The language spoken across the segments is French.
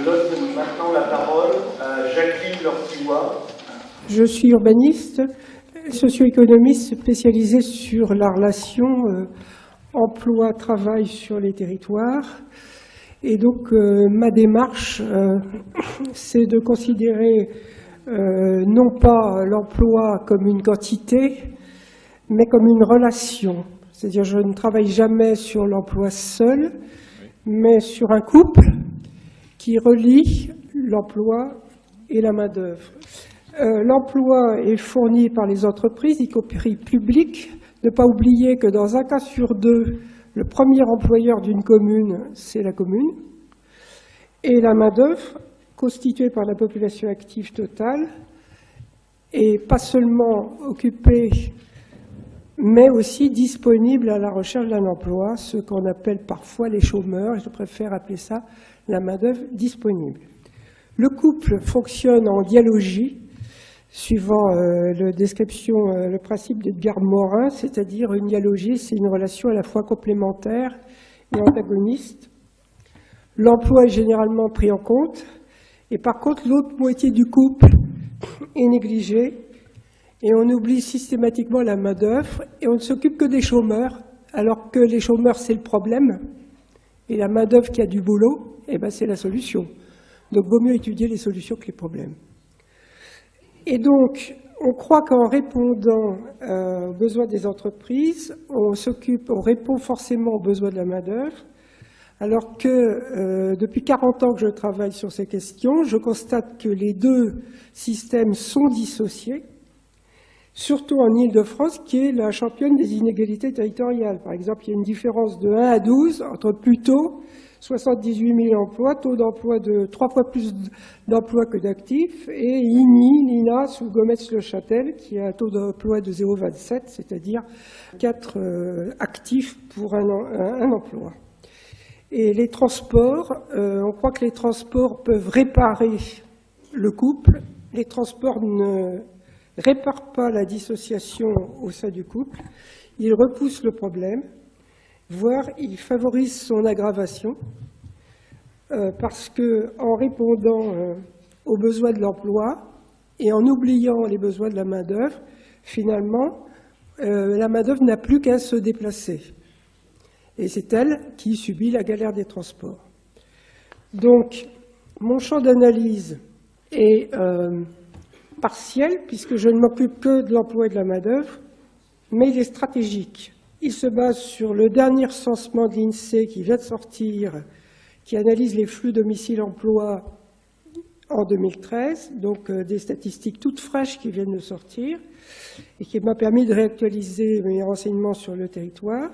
Je donne maintenant la parole à Jacqueline Lortiois. Je suis urbaniste, socio-économiste spécialisée sur la relation emploi-travail sur les territoires. Et donc ma démarche, c'est de considérer non pas l'emploi comme une quantité, mais comme une relation. C'est-à-dire je ne travaille jamais sur l'emploi seul, mais sur un couple qui relie l'emploi et la main-d'œuvre. L'emploi est fourni par les entreprises, y compris publiques. Ne pas oublier que dans un cas sur deux, le premier employeur d'une commune, c'est la commune. Et la main-d'œuvre, constituée par la population active totale, est pas seulement occupée, mais aussi disponible à la recherche d'un emploi, ce qu'on appelle parfois les chômeurs, je préfère appeler ça la main-d'œuvre disponible. Le couple fonctionne en dialogie, suivant le principe d'Edgar Morin, c'est-à-dire une dialogie, c'est une relation à la fois complémentaire et antagoniste. L'emploi est généralement pris en compte, et par contre l'autre moitié du couple est négligée, et on oublie systématiquement la main-d'œuvre, et on ne s'occupe que des chômeurs, alors que les chômeurs c'est le problème, et la main-d'œuvre qui a du boulot, eh ben, c'est la solution. Donc vaut mieux étudier les solutions que les problèmes. Et donc, on croit qu'en répondant aux besoins des entreprises, on répond forcément aux besoins de la main-d'œuvre, alors que depuis 40 ans que je travaille sur ces questions, je constate que les deux systèmes sont dissociés, surtout en Île-de-France, qui est la championne des inégalités territoriales. Par exemple, il y a une différence de 1 à 12 entre plutôt 78 000 emplois, taux d'emploi de 3 fois plus d'emplois que d'actifs, et INI, l'INA, ou Gomez-le-Châtel, qui a un taux d'emploi de 0,27, c'est-à-dire 4 actifs pour un emploi. Et les transports, on croit que les transports peuvent réparer le couple. Les transports ne réparent pas la dissociation au sein du couple. Ils repoussent le problème, voire ils favorisent son aggravation, parce qu'en répondant aux besoins de l'emploi et en oubliant les besoins de la main-d'œuvre, finalement, la main-d'œuvre n'a plus qu'à se déplacer. Et c'est elle qui subit la galère des transports. Donc, mon champ d'analyse est partiel, puisque je ne m'occupe que de l'emploi et de la main-d'œuvre, mais il est stratégique. Il se base sur le dernier recensement de l'INSEE qui vient de sortir, qui analyse les flux domicile-emploi en 2013, donc des statistiques toutes fraîches qui viennent de sortir, et qui m'a permis de réactualiser mes renseignements sur le territoire.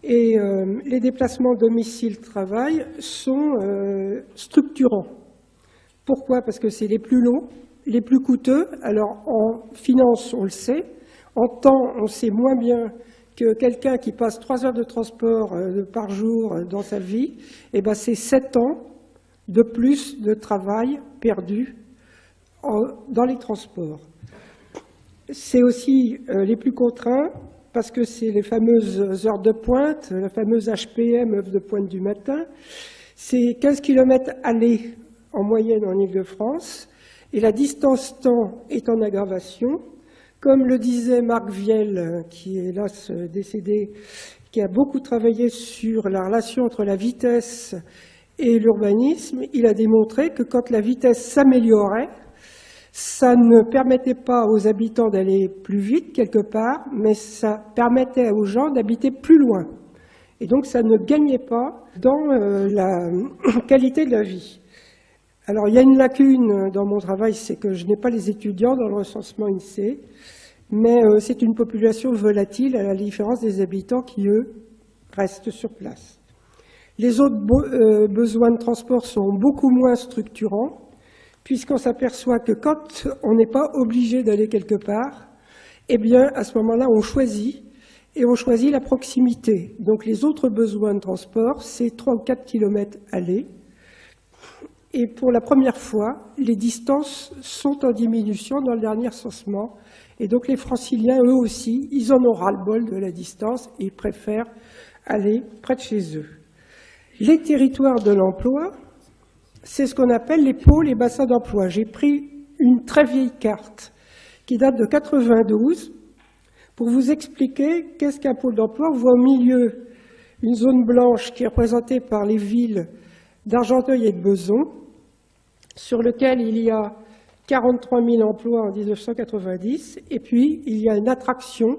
Et les déplacements domicile-travail sont structurants. Pourquoi? Parce que c'est les plus longs, les plus coûteux. Alors en finance, on le sait. En temps, on sait moins bien que quelqu'un qui passe 3 heures de transport par jour dans sa vie, eh ben c'est 7 ans de plus de travail perdu dans les transports. C'est aussi les plus contraints, parce que c'est les fameuses heures de pointe, la fameuse HPM, heure de pointe du matin. C'est 15 km aller en moyenne en Île-de-France, et la distance temps est en aggravation. Comme le disait Marc Viel, qui est hélas décédé, qui a beaucoup travaillé sur la relation entre la vitesse et l'urbanisme, il a démontré que quand la vitesse s'améliorait, ça ne permettait pas aux habitants d'aller plus vite quelque part, mais ça permettait aux gens d'habiter plus loin. Et donc ça ne gagnait pas dans la qualité de la vie. Alors il y a une lacune dans mon travail, c'est que je n'ai pas les étudiants dans le recensement INSEE, mais c'est une population volatile à la différence des habitants qui, eux, restent sur place. Les autres besoins de transport sont beaucoup moins structurants, puisqu'on s'aperçoit que quand on n'est pas obligé d'aller quelque part, eh bien, à ce moment-là, on choisit, et on choisit la proximité. Donc, les autres besoins de transport, c'est 3 ou 4 km aller. Et pour la première fois, les distances sont en diminution dans le dernier recensement. Et donc, les Franciliens, eux aussi, ils en ont ras-le-bol de la distance et ils préfèrent aller près de chez eux. Les territoires de l'emploi, c'est ce qu'on appelle les pôles et bassins d'emploi. J'ai pris une très vieille carte qui date de 92 pour vous expliquer qu'est-ce qu'un pôle d'emploi. On voit au milieu une zone blanche qui est représentée par les villes d'Argenteuil et de Bezons, sur lequel il y a 43 000 emplois en 1990, et puis il y a une attraction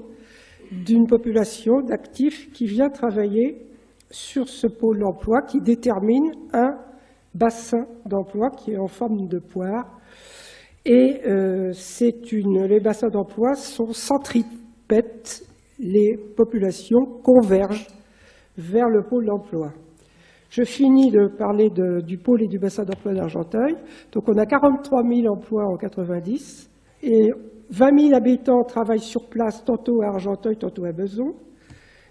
d'une population d'actifs qui vient travailler sur ce pôle d'emploi qui détermine un bassin d'emploi qui est en forme de poire. Et les bassins d'emploi sont centripètes, les populations convergent vers le pôle d'emploi. Je finis de parler du pôle et du bassin d'emploi d'Argenteuil. Donc on a 43 000 emplois en 90 et 20 000 habitants travaillent sur place, tantôt à Argenteuil, tantôt à Bezons.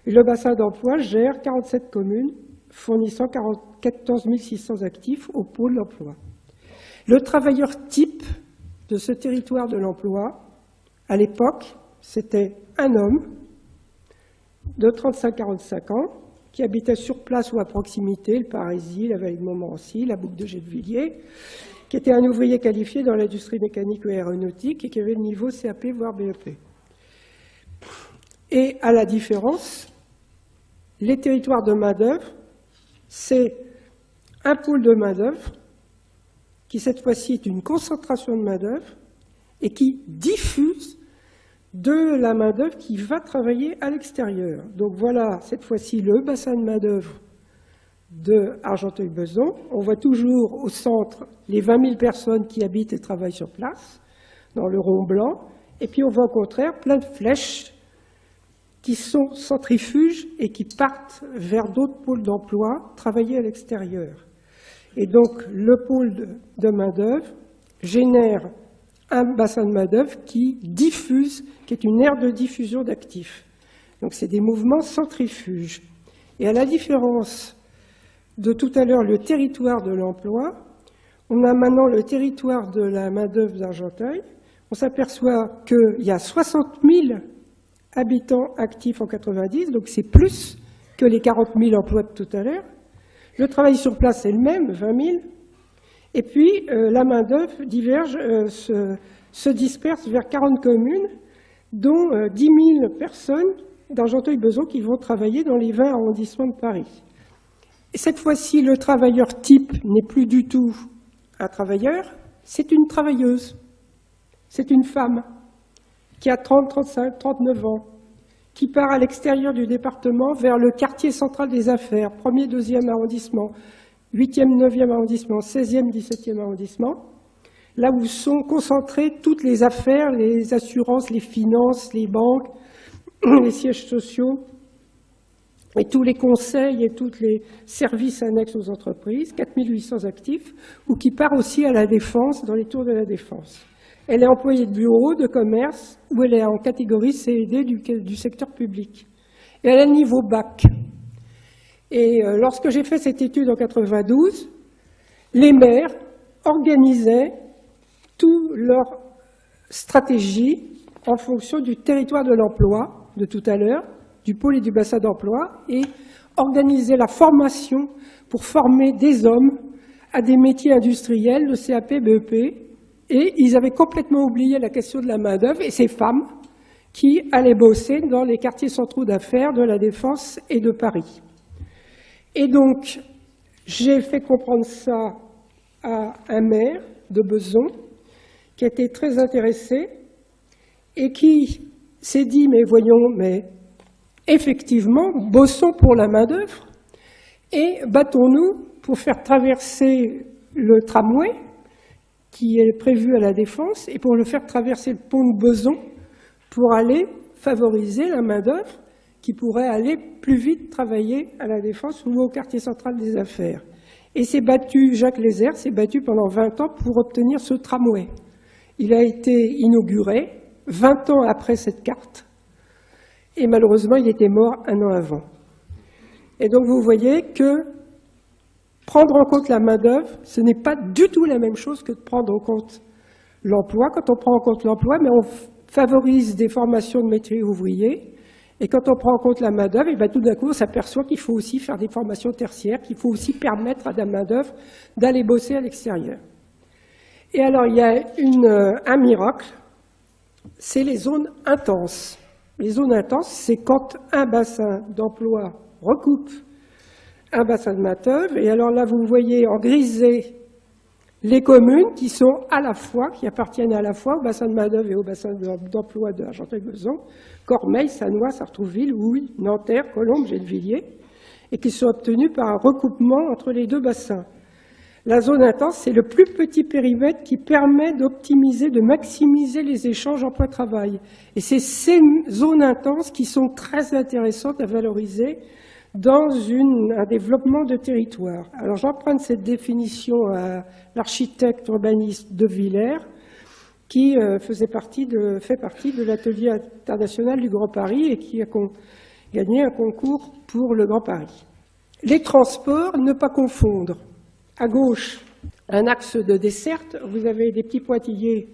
Et le bassin d'emploi gère 47 communes, fournissant 14 600 actifs au pôle d'emploi. Le travailleur type de ce territoire de l'emploi, à l'époque, c'était un homme de 35-45 ans, qui habitait sur place ou à proximité, le Parisis, la vallée de Montmorency, la boucle de Gennevilliers, qui était un ouvrier qualifié dans l'industrie mécanique ou aéronautique et qui avait le niveau CAP, voire BEP. Et à la différence, les territoires de main-d'œuvre, c'est un pôle de main-d'œuvre qui, cette fois-ci, est une concentration de main-d'œuvre et qui diffuse de la main-d'œuvre qui va travailler à l'extérieur. Donc voilà, cette fois-ci, le bassin de main-d'œuvre de Argenteuil-Bezons. On voit toujours au centre les 20 000 personnes qui habitent et travaillent sur place, dans le rond blanc. Et puis on voit au contraire plein de flèches qui sont centrifuges et qui partent vers d'autres pôles d'emploi, travailler à l'extérieur. Et donc le pôle de main-d'œuvre génère un bassin de main-d'œuvre qui diffuse, qui est une aire de diffusion d'actifs. Donc c'est des mouvements centrifuges. Et à la différence de tout à l'heure, le territoire de l'emploi, on a maintenant le territoire de la main-d'œuvre d'Argenteuil. On s'aperçoit qu'il y a 60 000 habitants actifs en 90, donc c'est plus que les 40 000 emplois de tout à l'heure. Le travail sur place est le même, 20 000. Et puis, la main-d'œuvre diverge, se disperse vers 40 communes, dont 10 000 personnes d'Argenteuil-Bezons qui vont travailler dans les 20 arrondissements de Paris. Et cette fois-ci, le travailleur type n'est plus du tout un travailleur, c'est une travailleuse. C'est une femme qui a 30, 35, 39 ans, qui part à l'extérieur du département vers le quartier central des affaires, 1er, 2e arrondissement, 8e, 9e arrondissement, 16e, 17e arrondissement, là où sont concentrées toutes les affaires, les assurances, les finances, les banques, les sièges sociaux, et tous les conseils et tous les services annexes aux entreprises, 4 800 actifs, ou qui part aussi à la Défense, dans les tours de la Défense. Elle est employée de bureau, de commerce, ou elle est en catégorie C&D du secteur public. Et elle a le niveau bac. Et lorsque j'ai fait cette étude en 92, les maires organisaient toute leur stratégie en fonction du territoire de l'emploi, de tout à l'heure, du pôle et du bassin d'emploi, et organisaient la formation pour former des hommes à des métiers industriels, de CAP, BEP, et ils avaient complètement oublié la question de la main-d'œuvre et ces femmes qui allaient bosser dans les quartiers centraux d'affaires de la Défense et de Paris. Et donc, j'ai fait comprendre ça à un maire de Bezons qui était très intéressé et qui s'est dit, mais voyons, mais effectivement, bossons pour la main-d'œuvre et battons-nous pour faire traverser le tramway qui est prévu à la Défense et pour le faire traverser le pont de Bezons pour aller favoriser la main-d'œuvre qui pourrait aller plus vite travailler à la Défense ou au quartier central des affaires. Et Jacques Lézère s'est battu pendant 20 ans pour obtenir ce tramway. Il a été inauguré 20 ans après cette carte et malheureusement il était mort 1 an avant. Et donc vous voyez que prendre en compte la main-d'œuvre, ce n'est pas du tout la même chose que de prendre en compte l'emploi. Quand on prend en compte l'emploi, mais on favorise des formations de métiers ouvriers Et quand on prend en compte la main-d'œuvre, et bien tout d'un coup, on s'aperçoit qu'il faut aussi faire des formations tertiaires, qu'il faut aussi permettre à la main-d'œuvre d'aller bosser à l'extérieur. Et alors, il y a un miracle, c'est les zones intenses. Les zones intenses, c'est quand un bassin d'emploi recoupe un bassin de main-d'œuvre. Et alors là, vous voyez en grisé les communes qui sont à la fois, qui appartiennent à la fois au bassin de main-d'œuvre et au bassin d'emploi de Argenteuil-Bezan, Cormeilles, Sannois, Sartrouville, Houille, Nanterre, Colombes, Gennevilliers, et qui sont obtenus par un recoupement entre les deux bassins. La zone intense, c'est le plus petit périmètre qui permet d'optimiser, de maximiser les échanges emploi-travail. Et c'est ces zones intenses qui sont très intéressantes à valoriser dans un développement de territoire. Alors j'emprunte cette définition à l'architecte urbaniste de Villers, qui fait partie de l'atelier international du Grand Paris et qui a gagné un concours pour le Grand Paris. Les transports, ne pas confondre. À gauche, un axe de desserte, vous avez des petits pointillés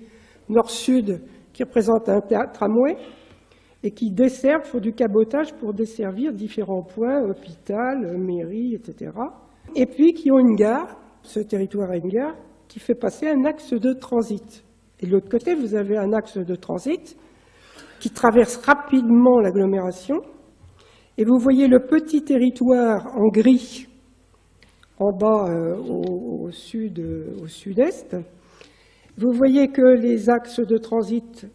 nord-sud qui représentent un tramway et qui desservent, font du cabotage pour desservir différents points, hôpital, mairie, etc. Et puis qui ont une gare, ce territoire a une gare, qui fait passer un axe de transit. Et de l'autre côté, vous avez un axe de transit qui traverse rapidement l'agglomération. Et vous voyez le petit territoire en gris, en bas au sud-est. Vous voyez que les axes de transit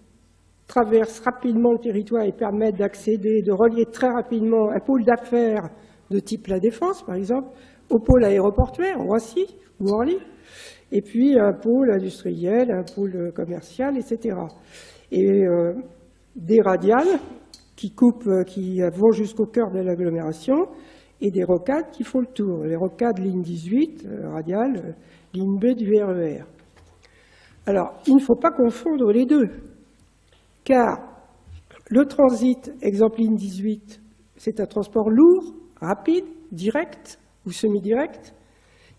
traversent rapidement le territoire et permettent d'accéder, de relier très rapidement un pôle d'affaires de type La Défense, par exemple, au pôle aéroportuaire, Roissy ou Orly, et puis un pôle industriel, un pôle commercial, etc. Et des radiales qui vont jusqu'au cœur de l'agglomération, et des rocades qui font le tour. Les rocades ligne 18, radiale, ligne B du RER. Alors, il ne faut pas confondre les deux, car le transit, exemple ligne 18, c'est un transport lourd, rapide, direct ou semi-direct,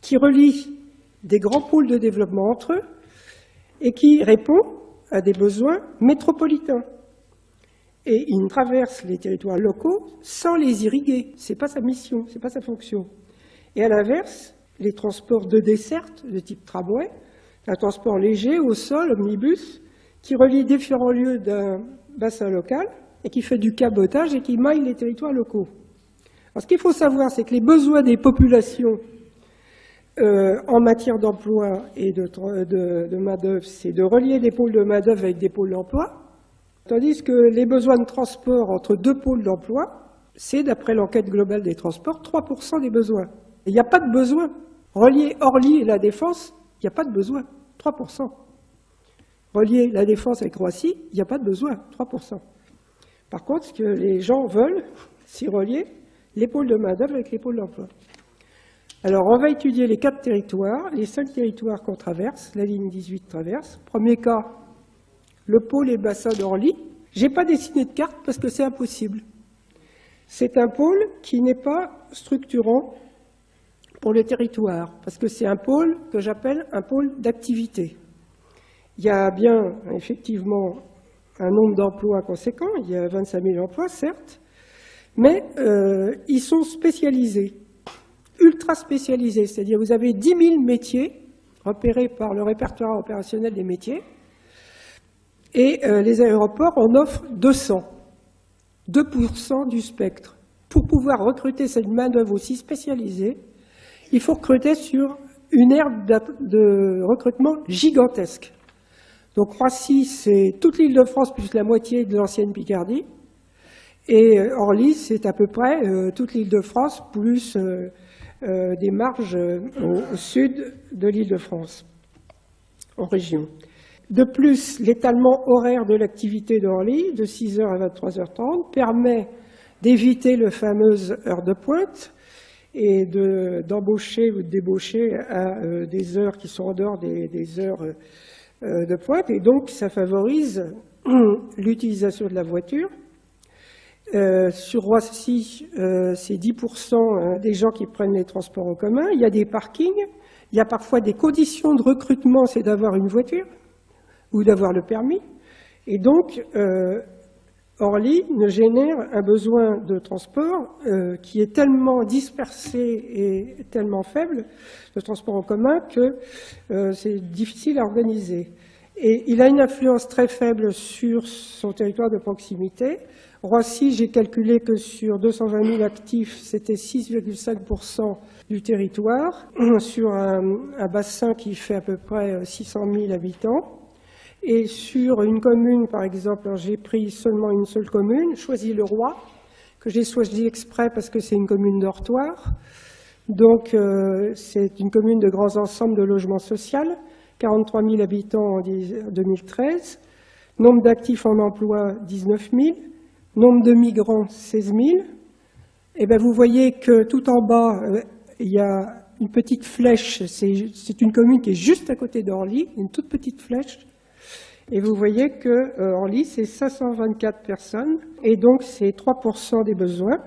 qui relie des grands pôles de développement entre eux et qui répond à des besoins métropolitains. Et il traverse les territoires locaux sans les irriguer. Ce n'est pas sa mission, ce n'est pas sa fonction. Et à l'inverse, les transports de desserte, de type tramway, un transport léger, au sol, omnibus, qui relie différents lieux d'un bassin local et qui fait du cabotage et qui maille les territoires locaux. Alors, ce qu'il faut savoir, c'est que les besoins des populations en matière d'emploi et de main-d'œuvre, c'est de relier des pôles de main-d'œuvre avec des pôles d'emploi. Tandis que les besoins de transport entre deux pôles d'emploi, c'est, d'après l'enquête globale des transports, 3% des besoins. Il n'y a pas de besoin. Relier Orly et La Défense, il n'y a pas de besoin, 3%. Relier La Défense avec Roissy, il n'y a pas de besoin, 3%. Par contre, ce que les gens veulent, c'est relier les pôles de main-d'œuvre avec les pôles d'emploi. Alors, on va étudier les 4 territoires, les 5 territoires qu'on traverse, la ligne 18 traverse. Premier cas, le pôle et bassin d'Orly. Je n'ai pas dessiné de carte parce que c'est impossible. C'est un pôle qui n'est pas structurant pour le territoire, parce que c'est un pôle que j'appelle un pôle d'activité. Il y a bien, effectivement, un nombre d'emplois conséquent, il y a 25 000 emplois, certes, mais ils sont spécialisés, ultra spécialisés, c'est-à-dire vous avez 10 000 métiers repérés par le répertoire opérationnel des métiers, et les aéroports en offrent 200, 2% du spectre. Pour pouvoir recruter cette main-d'œuvre aussi spécialisée, il faut recruter sur une aire de recrutement gigantesque. Donc Roissy, c'est toute l'Île-de-France plus la moitié de l'ancienne Picardie, et Orly, c'est à peu près toute l'Île-de-France plus des marges au sud de l'Île-de-France, en région. De plus, l'étalement horaire de l'activité d'Orly, de 6h à 23h30, permet d'éviter le fameuse heure de pointe et d'embaucher ou de débaucher à des heures qui sont en dehors des heures de pointe. Et donc, ça favorise l'utilisation de la voiture. Sur Roissy, c'est 10% des gens qui prennent les transports en commun. Il y a des parkings. Il y a parfois des conditions de recrutement, c'est d'avoir une voiture ou d'avoir le permis. Et donc, Orly ne génère un besoin de transport qui est tellement dispersé et tellement faible, de transport en commun, que c'est difficile à organiser. Et il a une influence très faible sur son territoire de proximité. Roissy, j'ai calculé que sur 220 000 actifs, c'était 6,5% du territoire, sur un bassin qui fait à peu près 600 000 habitants. Et sur une commune, par exemple, j'ai pris seulement une seule commune, Choisy-le-Roi, que j'ai choisi exprès parce que c'est une commune dortoir. Donc, c'est une commune de grands ensembles de logements sociaux, 43 000 habitants en 2013, nombre d'actifs en emploi, 19 000, nombre de migrants, 16 000. Et bien, vous voyez que tout en bas, il y a une petite flèche, c'est une commune qui est juste à côté d'Orly, une toute petite flèche. Et vous voyez que Orly, c'est 524 personnes, et donc c'est 3% des besoins.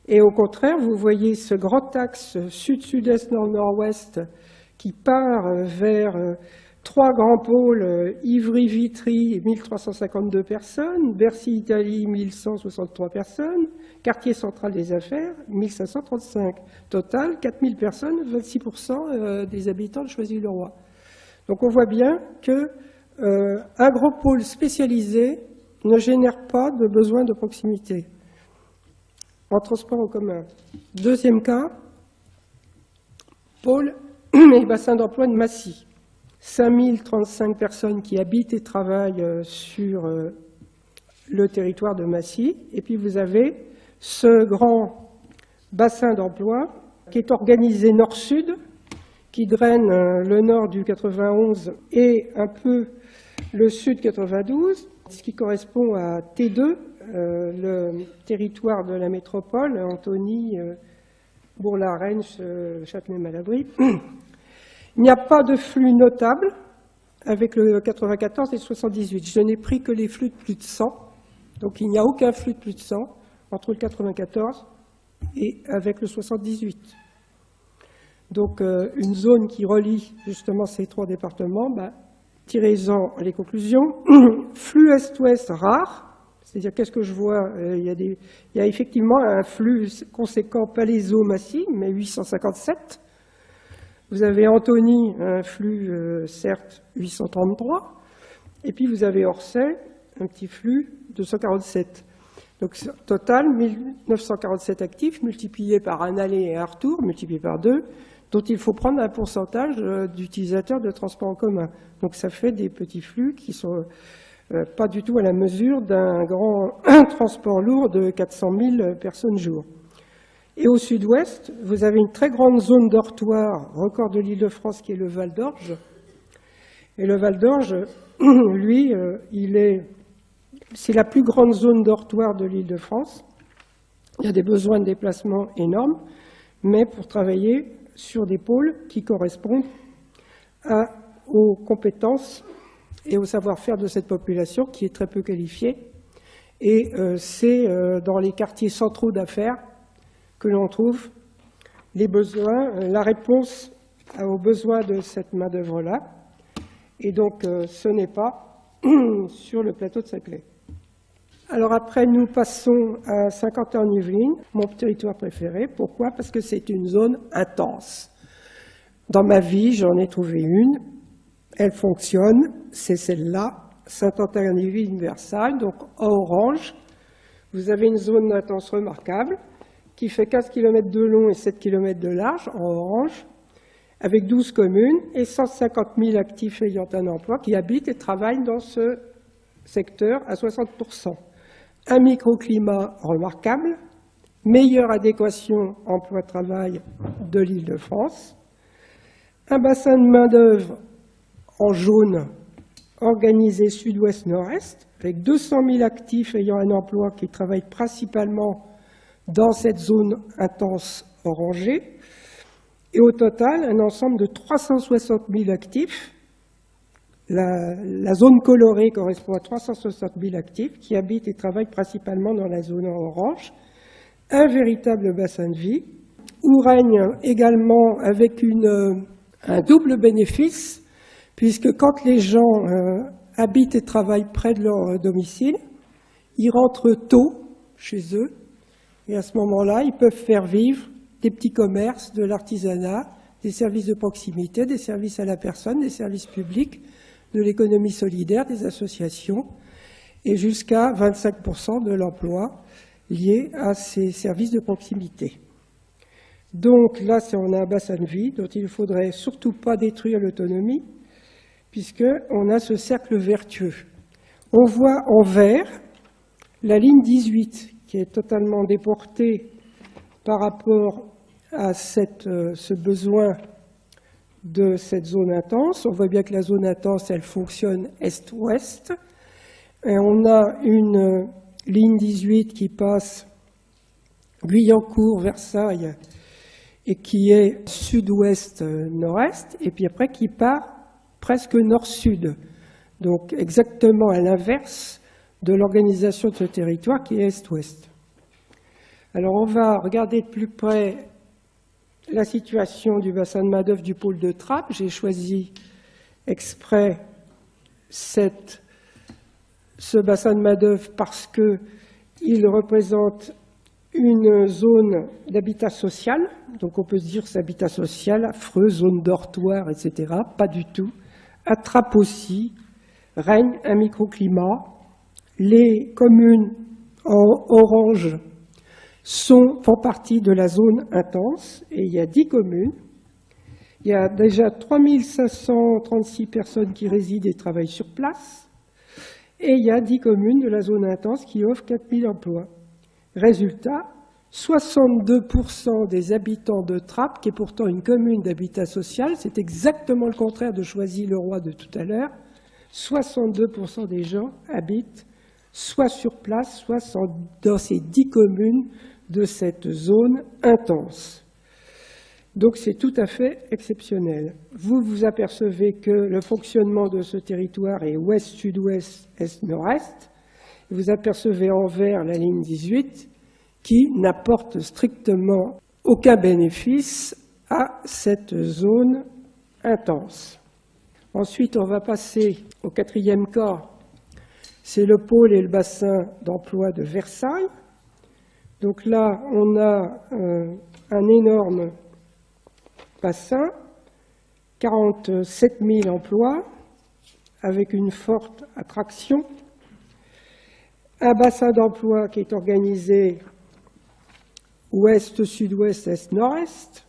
Et au contraire, vous voyez ce grand axe sud-sud-est, nord-nord-ouest qui part vers trois grands pôles, Ivry-Vitry, 1352 personnes, Bercy-Italie, 1163 personnes, quartier central des affaires, 1535. Total, 4000 personnes, 26% des habitants de Choisy-le-Roi. Donc on voit bien que un gros pôle spécialisé ne génère pas de besoin de proximité en transport en commun. Deuxième cas, pôle et bassin d'emploi de Massy. 5035 personnes qui habitent et travaillent sur le territoire de Massy. Et puis vous avez ce grand bassin d'emploi qui est organisé nord-sud, qui draine le nord du 91 et un peu le sud 92, ce qui correspond à T2, le territoire de la métropole, Antony, Bourg-la-Reine, Châtenay-Malabry. Il n'y a pas de flux notable avec le 94 et le 78. Je n'ai pris que les flux de plus de 100. Donc il n'y a aucun flux de plus de 100 entre le 94 et avec le 78. Donc une zone qui relie justement ces trois départements, tirez-en les conclusions. Flux est-ouest rare. C'est-à-dire, qu'est-ce que je vois? Il y a effectivement un flux conséquent Palaiseau-Massy, mais 857. Vous avez Antony, un flux, certes, 833. Et puis, vous avez Orsay, un petit flux, 247. Donc, total, 1947 actifs, multipliés par un aller et un retour, multipliés par 2, dont il faut prendre un pourcentage d'utilisateurs de transport en commun. Donc, ça fait des petits flux qui sont pas du tout à la mesure d'un grand transport lourd de 400 000 personnes jour. Et au sud-ouest, vous avez une très grande zone dortoir, record de l'Île-de-France, qui est le Val d'Orge. Et le Val d'Orge, lui, c'est la plus grande zone dortoir de l'Île-de-France. Il y a des besoins de déplacement énormes, mais pour travailler sur des pôles qui correspondent aux compétences et au savoir-faire de cette population qui est très peu qualifiée. Et c'est dans les quartiers centraux d'affaires que l'on trouve les besoins, la réponse aux besoins de cette main-d'œuvre-là. Et donc, ce n'est pas sur le plateau de Saclay. Alors après, nous passons à Saint-Quentin-en-Yvelines, mon territoire préféré. Pourquoi? Parce que c'est une zone intense. Dans ma vie, j'en ai trouvé une. Elle fonctionne, c'est celle-là, Saint-Quentin-en-Yvelines, Versailles, donc en orange. Vous avez une zone d'intense remarquable qui fait 15 km de long et 7 km de large, en orange, avec 12 communes et 150 000 actifs ayant un emploi qui habitent et travaillent dans ce secteur à 60%. Un microclimat remarquable, meilleure adéquation emploi-travail de l'Île-de-France, un bassin de main-d'œuvre en jaune organisé sud-ouest-nord-est, avec 200 000 actifs ayant un emploi qui travaillent principalement dans cette zone intense orangée, et au total, un ensemble de 360 000 actifs. La zone colorée correspond à 360 000 actifs qui habitent et travaillent principalement dans la zone orange. Un véritable bassin de vie, où règne également avec un double bénéfice, puisque quand les gens habitent et travaillent près de leur domicile, ils rentrent tôt chez eux, et à ce moment-là, ils peuvent faire vivre des petits commerces, de l'artisanat, des services de proximité, des services à la personne, des services publics, de l'économie solidaire, des associations, et jusqu'à 25% de l'emploi lié à ces services de proximité. Donc là, on a un bassin de vie dont il ne faudrait surtout pas détruire l'autonomie, puisqu'on a ce cercle vertueux. On voit en vert la ligne 18, qui est totalement déportée par rapport à ce besoin de cette zone intense. On voit bien que la zone intense, elle fonctionne est-ouest. Et on a une ligne 18 qui passe Guyancourt, Versailles, et qui est sud-ouest-nord-est, et puis après qui part presque nord-sud, donc exactement à l'inverse de l'organisation de ce territoire qui est est-ouest. Alors on va regarder de plus près la situation du bassin de main-d'œuvre du pôle de Trappes. J'ai choisi exprès ce bassin de main-d'œuvre parce qu'il représente une zone d'habitat social, donc on peut se dire c'est habitat social, affreux, zone dortoir, etc. Pas du tout. À Trappes aussi, règne un microclimat. Les communes en orange font partie de la zone intense, et il y a 10 communes. Il y a déjà 3536 personnes qui résident et travaillent sur place, et il y a 10 communes de la zone intense qui offrent 4000 emplois. Résultat, 62% des habitants de Trappes, qui est pourtant une commune d'habitat social, c'est exactement le contraire de Choisy-le-Roi de tout à l'heure, 62% des gens habitent soit sur place, soit dans ces 10 communes de cette zone intense. Donc c'est tout à fait exceptionnel. Vous vous apercevez que le fonctionnement de ce territoire est ouest-sud-ouest, est-nord-est. Vous apercevez en vert la ligne 18 qui n'apporte strictement aucun bénéfice à cette zone intense. Ensuite, on va passer au quatrième cas. C'est le pôle et le bassin d'emploi de Versailles. Donc là, on a un énorme bassin, 47 000 emplois, avec une forte attraction. Un bassin d'emploi qui est organisé ouest, sud-ouest, est, nord-est,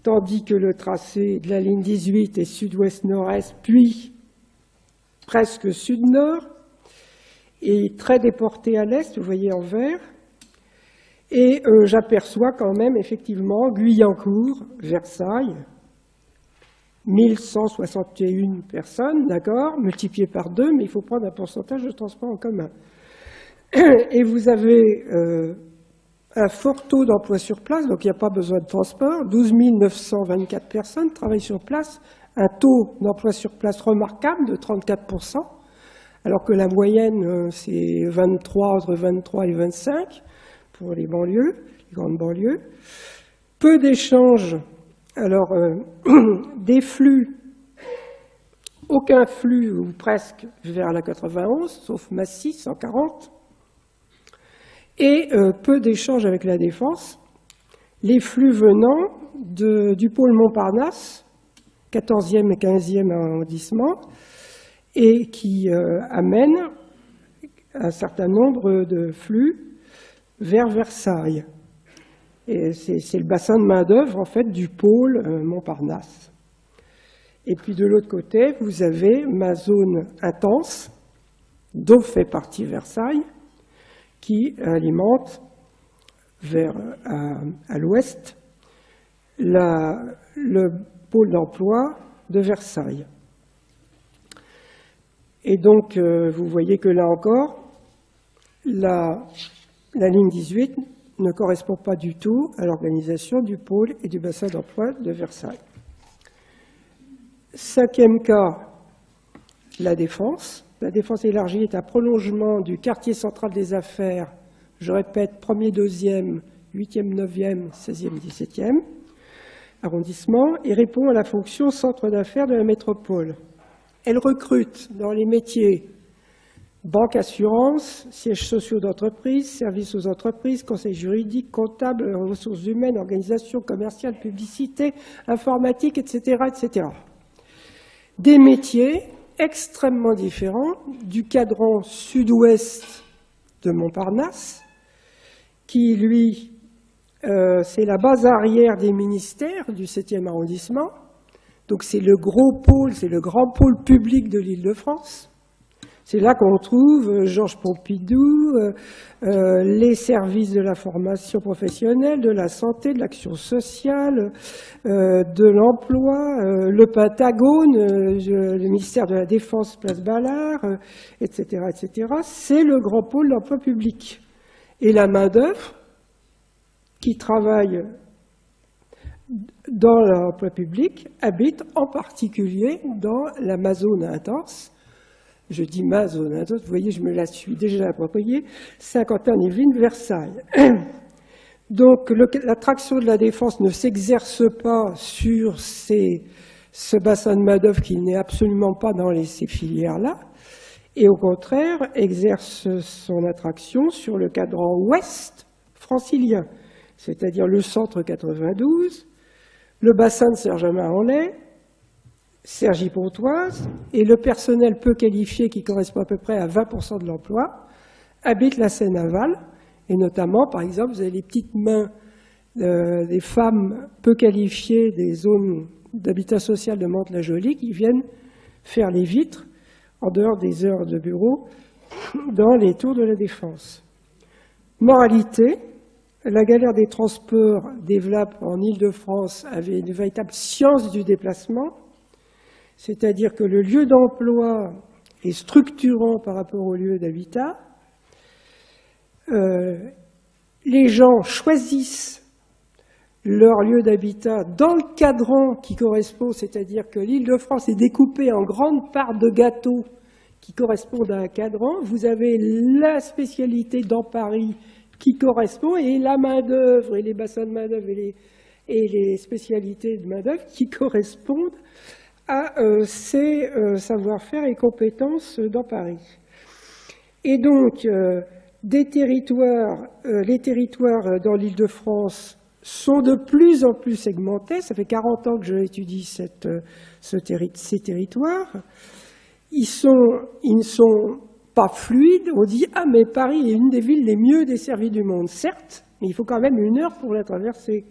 tandis que le tracé de la ligne 18 est sud-ouest, nord-est, puis presque sud-nord, et très déporté à l'est, vous voyez en vert. Et j'aperçois quand même effectivement Guyancourt, Versailles, 1161 personnes, d'accord, multiplié par 2, mais il faut prendre un pourcentage de transport en commun. Et vous avez un fort taux d'emploi sur place, donc il n'y a pas besoin de transport, 12 924 personnes travaillent sur place, un taux d'emploi sur place remarquable de 34%, alors que la moyenne c'est entre 23 et 25 pour les banlieues, les grandes banlieues. Peu d'échanges, alors des flux, aucun flux ou presque vers la 91, sauf Massy, 140, et peu d'échanges avec la Défense. Les flux venant du pôle Montparnasse, 14e et 15e arrondissement, et qui amènent un certain nombre de flux vers Versailles. Et c'est le bassin de main-d'œuvre en fait, du pôle Montparnasse. Et puis de l'autre côté, vous avez ma zone intense, dont fait partie Versailles, qui alimente à l'ouest le pôle d'emploi de Versailles. Et donc, vous voyez que là encore, la ligne 18 ne correspond pas du tout à l'organisation du pôle et du bassin d'emploi de Versailles. Cinquième cas, la Défense. La Défense élargie est un prolongement du quartier central des affaires, je répète, 1er, 2e, 8e, 9e, 16e, 17e arrondissement, et répond à la fonction centre d'affaires de la métropole. Elle recrute dans les métiers Banque, assurance, sièges sociaux d'entreprise, services aux entreprises, conseils juridiques, comptables, ressources humaines, organisation commerciale, publicité, informatique, etc., etc. Des métiers extrêmement différents du cadran sud-ouest de Montparnasse, qui, lui, c'est la base arrière des ministères du 7e arrondissement. Donc c'est le gros pôle, c'est le grand pôle public de l'Île-de-France. C'est là qu'on trouve Georges Pompidou, les services de la formation professionnelle, de la santé, de l'action sociale, de l'emploi, le Pentagone, le ministère de la Défense, Place Ballard, etc., etc. C'est le grand pôle de l'emploi public. Et la main-d'œuvre qui travaille dans l'emploi public habite en particulier dans la zone intense. Je dis ma zone intense, vous voyez, je me la suis déjà appropriée, Saint-Quentin-Yvelines, Versailles. Donc l'attraction de la défense ne s'exerce pas sur ce bassin de main-d'œuvre qui n'est absolument pas dans ces filières-là, et au contraire exerce son attraction sur le cadran ouest francilien, c'est-à-dire le centre 92, le bassin de Saint-Germain-en-Laye, Cergy-Pontoise, et le personnel peu qualifié, qui correspond à peu près à 20% de l'emploi, habite la Seine-Aval, et notamment, par exemple, vous avez les petites mains des femmes peu qualifiées des zones d'habitat social de Mantes-la-Jolie qui viennent faire les vitres en dehors des heures de bureau dans les tours de la Défense. Moralité, la galère des transports développe en Île-de-France avait une véritable science du déplacement, c'est-à-dire que le lieu d'emploi est structurant par rapport au lieu d'habitat. Les gens choisissent leur lieu d'habitat dans le cadran qui correspond, c'est-à-dire que l'Île-de-France est découpée en grandes parts de gâteaux qui correspondent à un cadran. Vous avez la spécialité dans Paris qui correspond, et la main-d'œuvre, et les bassins de main-d'œuvre, et les spécialités de main-d'œuvre qui correspondent à ces savoir-faire et compétences dans Paris. Et donc, les territoires dans l'Île-de-France sont de plus en plus segmentés. Ça fait 40 ans que j'étudie ces territoires. Ils ne sont pas fluides. On dit « Ah, mais Paris est une des villes les mieux desservies du monde ». Certes, mais il faut quand même 1 heure pour la traverser.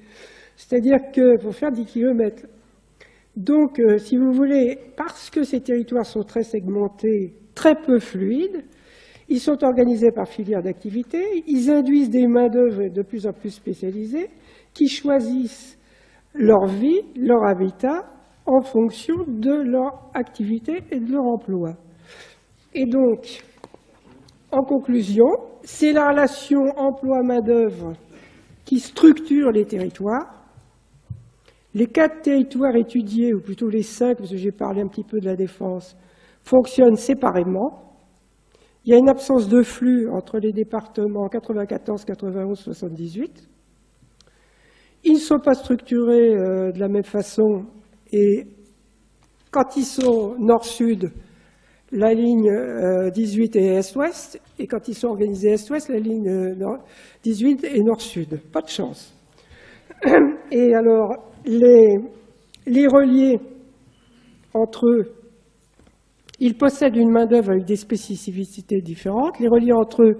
C'est-à-dire qu'il faut faire 10 kilomètres. Donc, si vous voulez, parce que ces territoires sont très segmentés, très peu fluides, ils sont organisés par filières d'activité, ils induisent des main-d'œuvre de plus en plus spécialisées qui choisissent leur vie, leur habitat, en fonction de leur activité et de leur emploi. Et donc, en conclusion, c'est la relation emploi-main-d'œuvre qui structure les territoires. Les 4 territoires étudiés, ou plutôt les 5, parce que j'ai parlé un petit peu de la Défense, fonctionnent séparément. Il y a une absence de flux entre les départements 94, 91, 78. Ils ne sont pas structurés de la même façon, et quand ils sont nord-sud, la ligne 18 est est-ouest, et quand ils sont organisés est-ouest, la ligne 18 est nord-sud. Pas de chance. Et alors, les reliés entre eux, ils possèdent une main-d'œuvre avec des spécificités différentes. Les reliés entre eux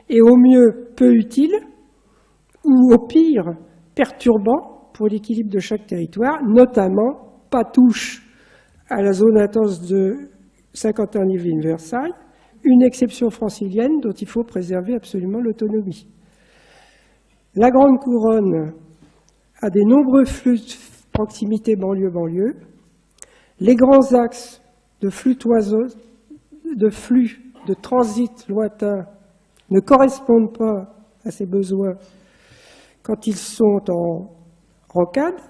est au mieux peu utile, ou au pire perturbant pour l'équilibre de chaque territoire, notamment pas touche à la zone intense de Saint-Quentin-Yvelines, Versailles, une exception francilienne dont il faut préserver absolument l'autonomie. La Grande Couronne a des nombreux flux de proximité banlieue-banlieue. Les grands axes de flux de transit lointain ne correspondent pas à ces besoins quand ils sont en rocade,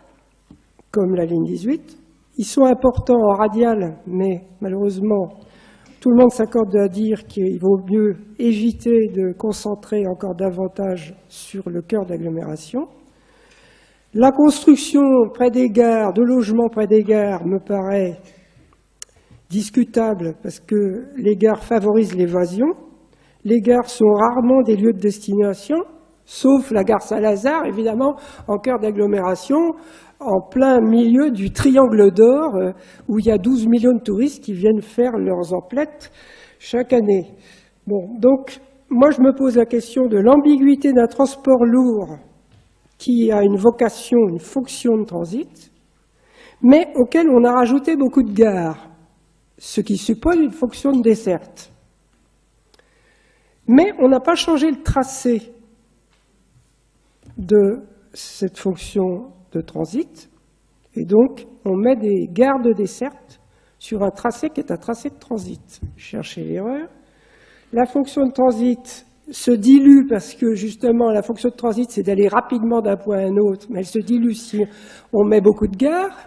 comme la ligne 18. Ils sont importants en radial, mais malheureusement, tout le monde s'accorde à dire qu'il vaut mieux éviter de concentrer encore davantage sur le cœur d'agglomération. La construction près des gares, de logements près des gares, me paraît discutable parce que les gares favorisent l'évasion. Les gares sont rarement des lieux de destination, sauf la gare Saint-Lazare, évidemment, en cœur d'agglomération, en plein milieu du triangle d'or, où il y a 12 millions de touristes qui viennent faire leurs emplettes chaque année. Bon, donc, moi je me pose la question de l'ambiguïté d'un transport lourd qui a une vocation, une fonction de transit, mais auquel on a rajouté beaucoup de gares, ce qui suppose une fonction de desserte. Mais on n'a pas changé le tracé de cette fonction de transit, et donc on met des gares de desserte sur un tracé qui est un tracé de transit. Cherchez l'erreur. La fonction de transit se dilue parce que justement la fonction de transit c'est d'aller rapidement d'un point à un autre, mais elle se dilue si on met beaucoup de gares.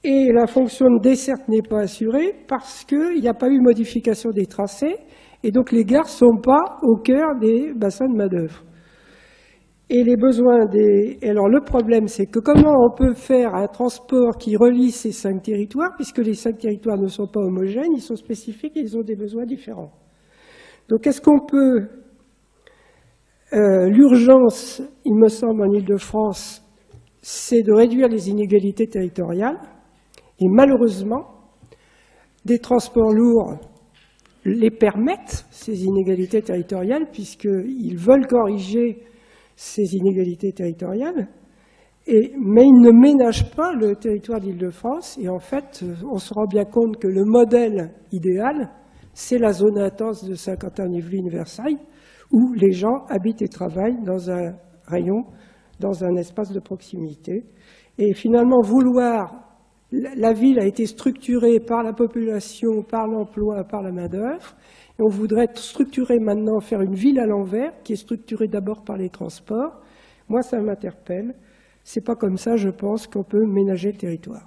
Et la fonction de desserte n'est pas assurée parce qu'il n'y a pas eu modification des tracés et donc les gares ne sont pas au cœur des bassins de main-d'œuvre. Et les besoins des... Et alors le problème, c'est que comment on peut faire un transport qui relie ces 5 territoires, puisque les 5 territoires ne sont pas homogènes, ils sont spécifiques et ils ont des besoins différents. Donc est-ce qu'on peut... l'urgence, il me semble, en Île-de-France, c'est de réduire les inégalités territoriales. Et malheureusement, des transports lourds les permettent, ces inégalités territoriales, puisqu'ils veulent corriger ces inégalités territoriales, mais ils ne ménagent pas le territoire d'Île-de-France. Et en fait, on se rend bien compte que le modèle idéal, c'est la zone intense de Saint-Quentin-en-Yvelines-Versailles, où les gens habitent et travaillent dans un rayon, dans un espace de proximité. Et finalement, la ville a été structurée par la population, par l'emploi, par la main-d'œuvre. Et on voudrait structurer maintenant, faire une ville à l'envers, qui est structurée d'abord par les transports. Moi, ça m'interpelle. C'est pas comme ça, je pense, qu'on peut ménager le territoire.